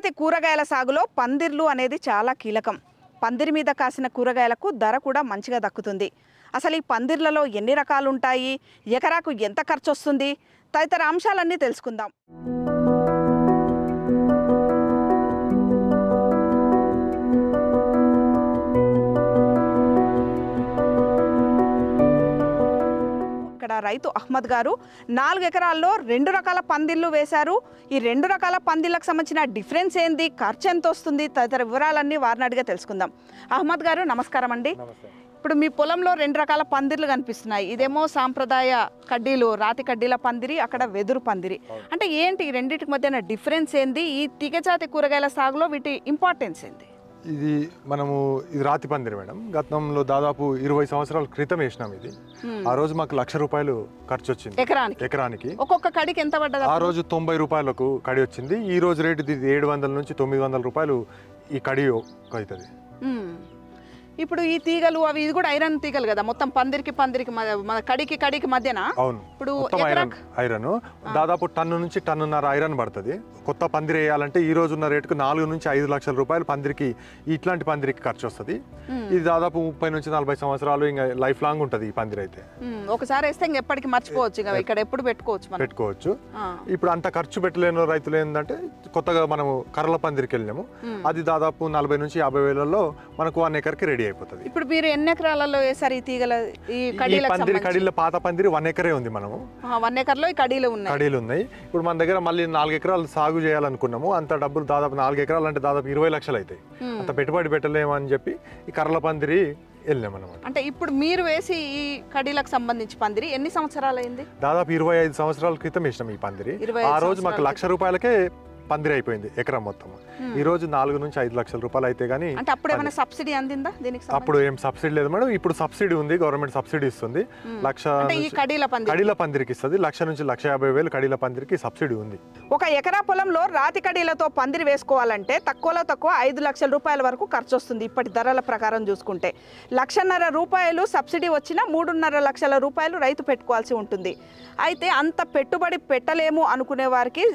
తీగజాతి కూరగాయల సాగులో పందిర్లు అనేది చాలా కీలకం. పందిరి మీద కాసిన కూరగాయలకు ధర కూడా మంచిగా దక్కుతుంది. అసలు ఈ పందిర్లలో ఎన్ని రకాలు ఉంటాయి, ఎకరాకు ఎంత ఖర్చు వస్తుంది, తదితర అంశాలన్నీ తెలుసుకుందాం. ఇక్కడ రైతు అహ్మద్ గారు 4 ఎకరాల్లో 2 రకాల పందిర్లు వేశారు. ఈ 2 రకాల పందిర్లకు సంబంధించిన డిఫరెన్స్ ఏంది, ఖర్చు ఎంత వస్తుంది, తదితర వివరాలన్నీ వారిని అడిగే తెలుసుకుందాం. అహ్మద్ గారు నమస్కారం అండి. ఇప్పుడు మీ పొలంలో 2 రకాల పందిర్లు కనిపిస్తున్నాయి. ఇదేమో సాంప్రదాయ కడ్డీలు, రాతి కడ్డీల పందిరి, అక్కడ వెదురు పందిరి. అంటే ఏంటి ఈ రెండింటికి మధ్యన డిఫరెన్స్ ఏంది, ఈ తీగజాతి కూరగాయల సాగులో వీటి ఇంపార్టెన్స్ ఏంది? ఇది రాతి పందిరి మేడం. గతంలో దాదాపు 20 సంవత్సరాల క్రితం వేసినాం. ఇది ఆ రోజు మాకు ₹1,00,000 ఖర్చు వచ్చింది ఎకరానికి. ఒక్కొక్క కడికి ఎంత పడ్డది? ఆ రోజు 90 రూపాయలకు కడి వచ్చింది. ఈ రోజు రేటు ఇది 700 నుంచి 900 రూపాయలు ఈ కడి అవుతుంది. ఇప్పుడు ఈ తీగలు అవి ఇది కూడా ఐరన్ తీగలు కదా, మొత్తం పందిరికి మన కడికి మధ్యన. అవును, ఇప్పుడు ఐరన్ దాదాపు టన్ను నుంచి టన్నున్నర ఐరన్ పడుతుంది. కొత్త పందిరి వేయాలంటే ఈ రోజు ఉన్న రేటుకు 4 నుంచి 5 లక్షల రూపాయలు పందిరికి, ఇట్లాంటి పందిరికి ఖర్చు వస్తుంది. ఇది దాదాపు 30 నుంచి 40 సంవత్సరాలు ఇంకా లైఫ్ లాంగ్ ఉంటుంది ఈ పందిరి అయితే. ఒకసారి వేస్తే ఇంకా ఎప్పటికి మర్చిపోవచ్చు, ఇక్కడ ఎప్పుడు పెట్టుకోవచ్చు. ఇప్పుడు అంత ఖర్చు పెట్టలేని రైతులు ఏంటంటే కొత్తగా మనము కర్రల పందిరికి వెళ్ళాము. అది దాదాపు 40 నుంచి 50 వేలలో మనకు 1 ఎకర్కి రెడీ అయిపోతుంది. ఇప్పుడు మీరు ఎన్ని ఎకరాలలో వేసారు ఈ తీగల కడీల పాత పందిరి 1 ఎకరే ఉంది. మనము 1 ఎకర్లో ఈ కడీలు ఉన్నాయి. ఇప్పుడు మన దగ్గర మళ్ళీ 4 ఎకరాలు సాగు చేయాలనుకున్నాము. అంత డబ్బులు దాదాపు 4 ఎకరాలు అంటే దాదాపు 20 లక్షలు అవుతాయి. అంత పెట్టుబడి పెట్టలేమని చెప్పి ఈ కర్రల పందిరి వెళ్ళాము అన్నమాట. అంటే ఇప్పుడు మీరు వేసి ఈ కడీలకు సంబంధించి పందిరి ఎన్ని సంవత్సరాలు అయింది? దాదాపు 25 సంవత్సరాల క్రితం వేసినాం ఈ పందిరి. ఆ రోజు మాకు ₹1,00,000 పందిరి అయిపోయింది ఎకరం మొత్తం. ఈ రోజు 4 నుంచి 5 లక్షల రూపాయలు అయితే గానీ. అంటే అప్పుడు ఏమైనా సబ్సిడీ అందిందా దీనికి? అప్పుడు ఏం సబ్సిడీ లేదు మేడం. ఇప్పుడు సబ్సిడీ ఉంది, గవర్నమెంట్ సబ్సిడీ ఇస్తుంది. కడీల పందిరికి ఇస్తుంది. 1,00,000 నుంచి 1,50,000 కడీల పందిరికి సబ్సిడీ ఉంది. 1 ఎకరా పొలంలో రాతి కడీలతో పందిరి వేసుకోవాలంటే తక్కువలో తక్కువ 5 లక్షల రూపాయల వరకు ఖర్చు వస్తుంది. ఇప్పటి ధరల ప్రకారం చూసుకుంటే ₹1,50,000 సబ్సిడీ వచ్చినా 3.5 లక్షల రూపాయలు రైతు పెట్టుకోవాల్సి ఉంటుంది. అయితే అంత పెట్టుబడి పెట్టలేము అనుకునే వారికి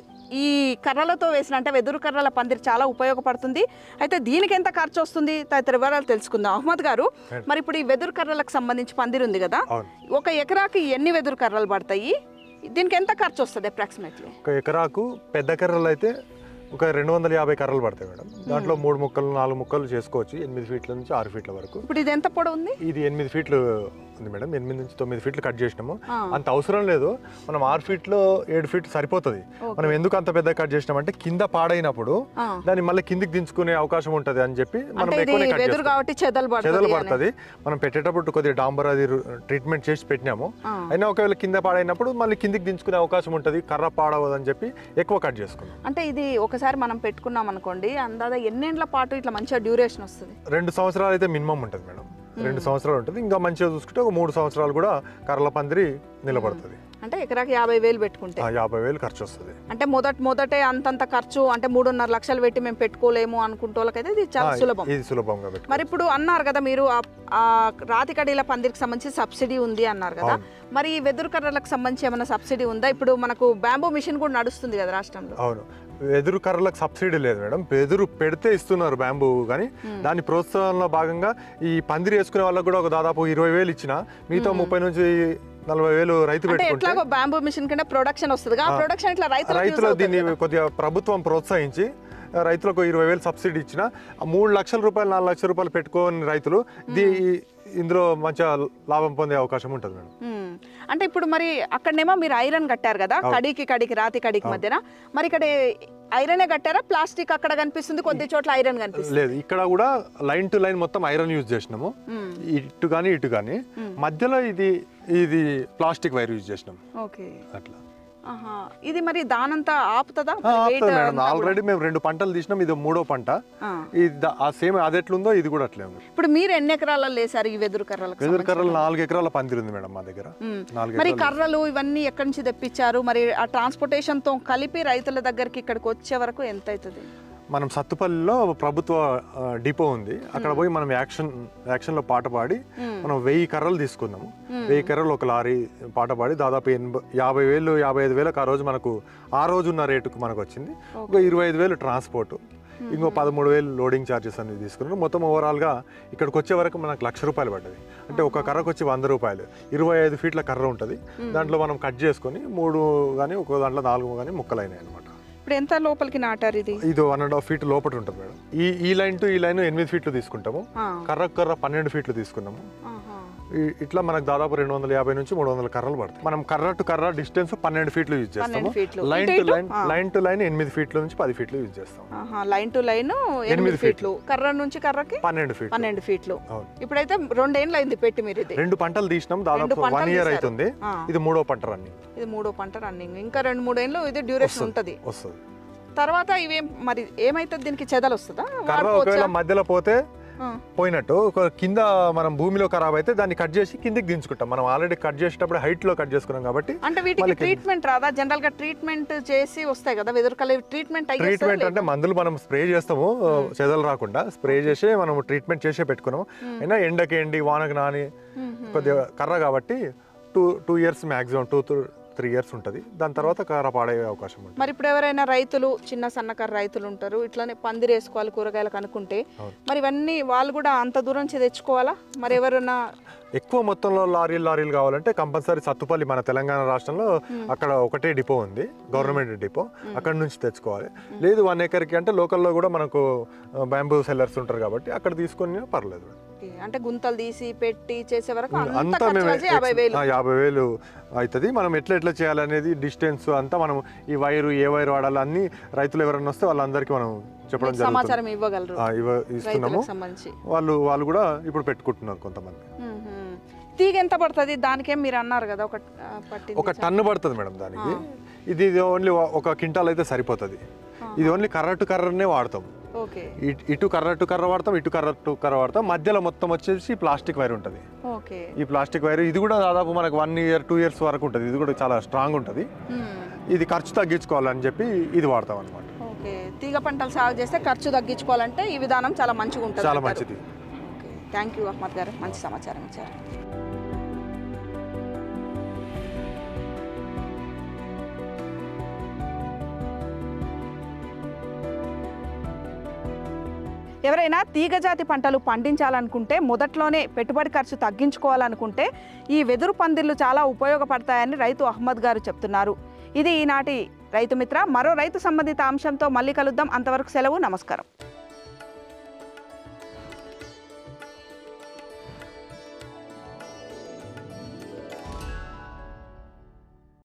ఈ కర్రలతో వేసిన, అంటే వెదురు కర్రల పందిరి చాలా ఉపయోగపడుతుంది. అయితే దీనికి ఎంత ఖర్చు వస్తుంది, తదితర వివరాలు తెలుసుకుందాం. అహ్మద్ గారు, మరి ఇప్పుడు ఈ వెదురు కర్రలకు సంబంధించి పందిరి ఉంది కదా, 1 ఎకరాకి ఎన్ని వెదురు కర్రలు పడతాయి, దీనికి ఎంత ఖర్చు వస్తుంది అప్రాక్సిమేట్లీ? 1 ఎకరాకు పెద్ద కర్రలు అయితే ఒక 250 కర్రలు పడతాయి మేడం. దాంట్లో 3 ముక్కలు 4 ముక్కలు చేసుకోవచ్చు. 8 ఫీట్ల నుంచి 6 ఫీట్ల వరకు. ఇప్పుడు ఇది ఎంత పొడవు ఉంది? ఇది 8 ఫీట్లు ఉంది మేడం. 8 నుంచి 9 ఫీట్లు కట్ చేసినాము. అంత అవసరం లేదు, మనం 6 ఫీట్లో 7 ఫీట్లు సరిపోతుంది. మనం ఎందుకు అంత పెద్ద కట్ చేసినామంటే కింద పాడైనప్పుడు దాన్ని మళ్ళీ కిందికి దించుకునే అవకాశం ఉంటది అని చెప్పి మనం ఎక్కువనే కట్ చేస్తాం. చెదలు పడుతుంది. మనం పెట్టేటప్పుడు కొద్దిగా డాంబర్ అది ట్రీట్మెంట్ చేసి పెట్టినాము. అయినా ఒకవేళ కింద పాడైనప్పుడు మళ్ళీ కిందికి దించుకునే అవకాశం ఉంటుంది, కర్ర పాడవదని చెప్పి ఎక్కువ కట్ చేసుకున్నాం. అంటే ఇది ఒకసారి మనం పెట్టుకున్నాం అనుకోండి, అందాదా ఎన్నేళ్ల పాటు ఇట్లా మంచిగా డ్యూరేషన్ వస్తుంది? 2 సంవత్సరాలు అయితే మినిమం ఉంటుంది మేడం. 2 సంవత్సరాలు ఉంటుంది. ఇంకా మంచిగా చూసుకుంటే ఒక 3 సంవత్సరాలు కూడా కర్రల పందిరి నిలబడుతుంది. అంటే ఎకరాకి 50,000 పెట్టుకుంటే 50,000 ఖర్చు వస్తుంది. అంటే మొదటే అంతంత ఖర్చు, అంటే 3.5 లక్షలు పెట్టి మేము పెట్టుకోలేము అనుకుంటే వాళ్ళకైతే ఇది చాలా సులభం. ఇది సులభంగా పెట్టుకో. మరి ఇప్పుడు అన్నారు కదా మీరు ఆ రాతి కడీల పందిరికి సంబంధించి సబ్సిడీ ఉంది అన్నారు కదా, మరి వెదురు కర్రలకు సంబంధించి ఏమైనా సబ్సిడీ ఉందా? ఇప్పుడు మనకు బ్యాంబూ మిషన్ కూడా నడుస్తుంది కదా రాష్ట్రంలో. అవును, వెదురు కర్రలకు సబ్సిడీ లేదు మేడం. వెదురు పెడితే ఇస్తున్నారు బ్యాంబూ, కానీ దాని ప్రోత్సాహంలో భాగంగా ఈ పందిరి వేసుకునే వాళ్ళకి కూడా ఒక దాదాపు 20,000 ఇచ్చిన, మిగతా 30 నుంచి 40,000 రైతు పెట్టుకుంటే బ్యాంబూ మిషన్ కింద ప్రొడక్షన్ వస్తుంది. రైతులు దీన్ని కొద్దిగా ప్రభుత్వం ప్రోత్సహించి రైతులకు 20,000 సబ్సిడీ ఇచ్చిన 3 లక్షల రూపాయలు 4 లక్షల రూపాయలు పెట్టుకోని రైతులు ఇందులో మంచిగా లాభం పొందే అవకాశం ఉంటుంది మేడం. అంటే ఇప్పుడు మరి అక్కడనేమో మీరు ఐరన్ కట్టారు కదా, కడికి రాతి కడికి మధ్యన, మరి ఇక్కడ ఐరనే కట్టారా, ప్లాస్టిక్ అక్కడ కనిపిస్తుంది, కొద్ది చోట్ల ఐరన్ కనిపిస్తుంది? లేదు, ఇక్కడ కూడా లైన్ టు లైన్ మొత్తం ఐరన్ యూజ్ చేసినాము. ఇటు కానీ మధ్యలో ఇది ప్లాస్టిక్ వైర్ యూజ్ చేసినాము. ఓకే, అట్లా. ఇది మరి దానంతా ఆపుతుందా? ఆల్రెడీ మేము 2 పంటలు తీసినాం, ఇది 3వ పంట. సేమ్ అది ఎట్లుందో ఇది కూడా అట్లే ఉంది. ఇప్పుడు మీరు ఎన్ని ఎకరాలలో వేసారు ఈ వెదురు కర్రలు? 4 ఎకరాల పందిరి ఉంది మేడం మా దగ్గర. మరి కర్రలు ఇవన్నీ ఎక్కడి నుంచి తెప్పించారు? మరి ఆ ట్రాన్స్పోర్టేషన్ తో కలిపి రైతుల దగ్గరికి ఇక్కడికి వచ్చే వరకు ఎంత అవుతుంది? మనం సత్తుపల్లిలో ప్రభుత్వ డిపో ఉంది, అక్కడ పోయి మనం యాక్షన్లో పాట పాడి మనం 1000 కర్రలు తీసుకున్నాము. 1000 కర్రలు ఒక లారీ పాట పాడి దాదాపు 50,000 55,000 ఆ రోజు మనకు ఆ రోజు ఉన్న రేటుకు మనకు వచ్చింది. ఒక 25,000 ట్రాన్స్పోర్ట్, ఇంకో 13,000 లోడింగ్ ఛార్జెస్ అనేది తీసుకున్నాను. మొత్తం ఓవరాల్గా ఇక్కడికి వచ్చే వరకు మనకు ₹1,00,000 పడ్డది. అంటే ఒక కర్రకు వచ్చి ₹100, 25 ఫీట్ల కర్ర ఉంటుంది. దాంట్లో మనం కట్ చేసుకొని 3 కానీ ఒక దాంట్లో 4 కానీ ముక్కలు అయినాయి అనమాట. ఇప్పుడు ఎంత లోపలికి నాటారు ఇది? ఇది 1.5 ఫీట్ లోపల ఉంటుంది మేడం. ఈ లైన్ టు ఈ లైన్ 8 ఫీట్లు తీసుకుంటాము. కర్రకు కర్ర 12 ఫీట్లు తీసుకున్నాము. ఇట్లా మనకు దాదాపు 250 నుంచి 300 కర్రలు పడతాయి. మనం కర్ర టు కర్ర డిస్టెన్స్ 12 ఫీట్లు యూజ్ చేస్తాము. లైన్ టు లైన్ 8 ఫీట్ల నుంచి 10 ఫీట్లు యూజ్ చేస్తాం. లైన్ టు లైన్ 8 ఫీట్లు, కర్ర నుంచి కర్రకి 12 ఫీట్లు. ఇప్పుడైతే 2 ఏళ్ళు అయింది పెట్టి మీరు ఇది? 2 పంటలు తీసినాం, దాదాపు 1 ఇయర్ అవుతుంది. ఇది 3వ పంట రన్నింగ్. ఇది 3వ పంట రన్నింగ్. ఇంకా 2-3 ఏళ్ళు ఇది డ్యూరేషన్ ఉంటుంది. తర్వాత ఇవేం మరి ఏమైతుంది, దీనికి చెదలు వస్తుందా? కర్ర ఒకవేళ మధ్యలో పోతే పోయినట్టు, కింద మనం భూమిలో ఖరాబ్ అయితే దాన్ని కట్ చేసి కిందికి దించుకుంటాం. మనం ఆల్రెడీ కట్ చేసేటప్పుడు హైట్ లో కట్ చేసుకున్నాం కాబట్టి. అంటే వీటికి ట్రీట్మెంట్ రాదా? జనరల్ గా ట్రీట్మెంట్ చేసి వస్తాయి కదా వెదురుకలు, ట్రీట్మెంట్ అంటే మందులు మనం స్ప్రే చేస్తాము చెదలు రాకుండా. స్ప్రే చేసి మనం ట్రీట్మెంట్ చేసే పెట్టుకున్నాము. అయినా ఎండకి ఎండి వానకు నాని కొద్దిగా కర్ర కాబట్టి 2 ఇయర్స్ మ్యాక్సిమం 2-3 ఇయర్స్ ఉంటుంది. దాని తర్వాత కర్ర పాడే అవకాశం ఉంటుంది. మరి ఇప్పుడు ఎవరైనా రైతులు, చిన్న సన్నకారు రైతులు ఉంటారు, ఇట్లానే పందిరి వేసుకోవాలి కూరగాయలకు అనుకుంటే, మరి ఇవన్నీ వాళ్ళు కూడా అంత దూరం నుంచి తెచ్చుకోవాలా? మరి ఎవరైనా ఎక్కువ మొత్తంలో లారీలు కావాలంటే కంపల్సరీ సత్తుపల్లి, మన తెలంగాణ రాష్ట్రంలో అక్కడ ఒకటే డిపో ఉంది, గవర్నమెంట్ డిపో, అక్కడ నుంచి తెచ్చుకోవాలి. లేదు 1 ఎకర్కి అంటే లోకల్లో కూడా మనకు బ్యాంబూ సెల్లర్స్ ఉంటారు కాబట్టి అక్కడ తీసుకొని పర్లేదు. అంటే గుంతలు తీసి పెట్టి చేసే వరకు అంతా 50,000 అవుతుంది. మనం ఎట్లా చేయాలనేది డిస్టెన్స్ అంతా మనం ఈ వైరు ఏ వైరు వాడాలి అన్ని రైతులు ఎవరైనా వస్తే వాళ్ళందరికీ మనం చెప్పడం జరుగుతుంది, ఇస్తున్నాము. వాళ్ళు కూడా ఇప్పుడు పెట్టుకుంటున్నారు కొంతమంది. తీగ ఎంత పడుతుంది దానికేం మీరు అన్నారు కదా? ఒక టన్ను పడుతుంది మేడం దానికి. ఇది ఓన్లీ 1 క్వింటాల్ అయితే సరిపోతుంది. ఇది ఓన్లీ కర్ర టు కర్రనే వాడతాం. ఇటు కర్ర టు కర్ర వాడతాం, ఇటు కర్ర టు కర్ర వాడతాం. మధ్యలో మొత్తం వచ్చేసి ప్లాస్టిక్ వైర్ ఉంటుంది. ఈ ప్లాస్టిక్ వైర్ ఇది కూడా దాదాపు మనకు 1 ఇయర్ 2 ఇయర్స్ వరకు ఉంటుంది. ఇది కూడా చాలా స్ట్రాంగ్ ఉంటుంది. ఇది ఖర్చు తగ్గించుకోవాలని చెప్పి ఇది వాడతాం అనమాట. తీగ పంటలు సాగు చేస్తే ఖర్చు తగ్గించుకోవాలంటే ఈ విధానం చాలా మంచిగా ఉంటుంది. చాలా మంచిది. థ్యాంక్ యూ అహ్మద్ గారు, మంచి సమాచారం ఇచ్చారు. ఎవరైనా తీగజాతి పంటలు పండించాలనుకుంటే మొదట్లోనే పెట్టుబడి ఖర్చు తగ్గించుకోవాలనుకుంటే ఈ వెదురు పందిర్లు చాలా ఉపయోగపడతాయని రైతు అహ్మద్ గారు చెప్తున్నారు. ఇది ఈనాటి రైతు మిత్ర. మరో రైతు సంబంధిత అంశంతో మళ్ళీ కలుద్దాం. అంతవరకు సెలవు, నమస్కారం.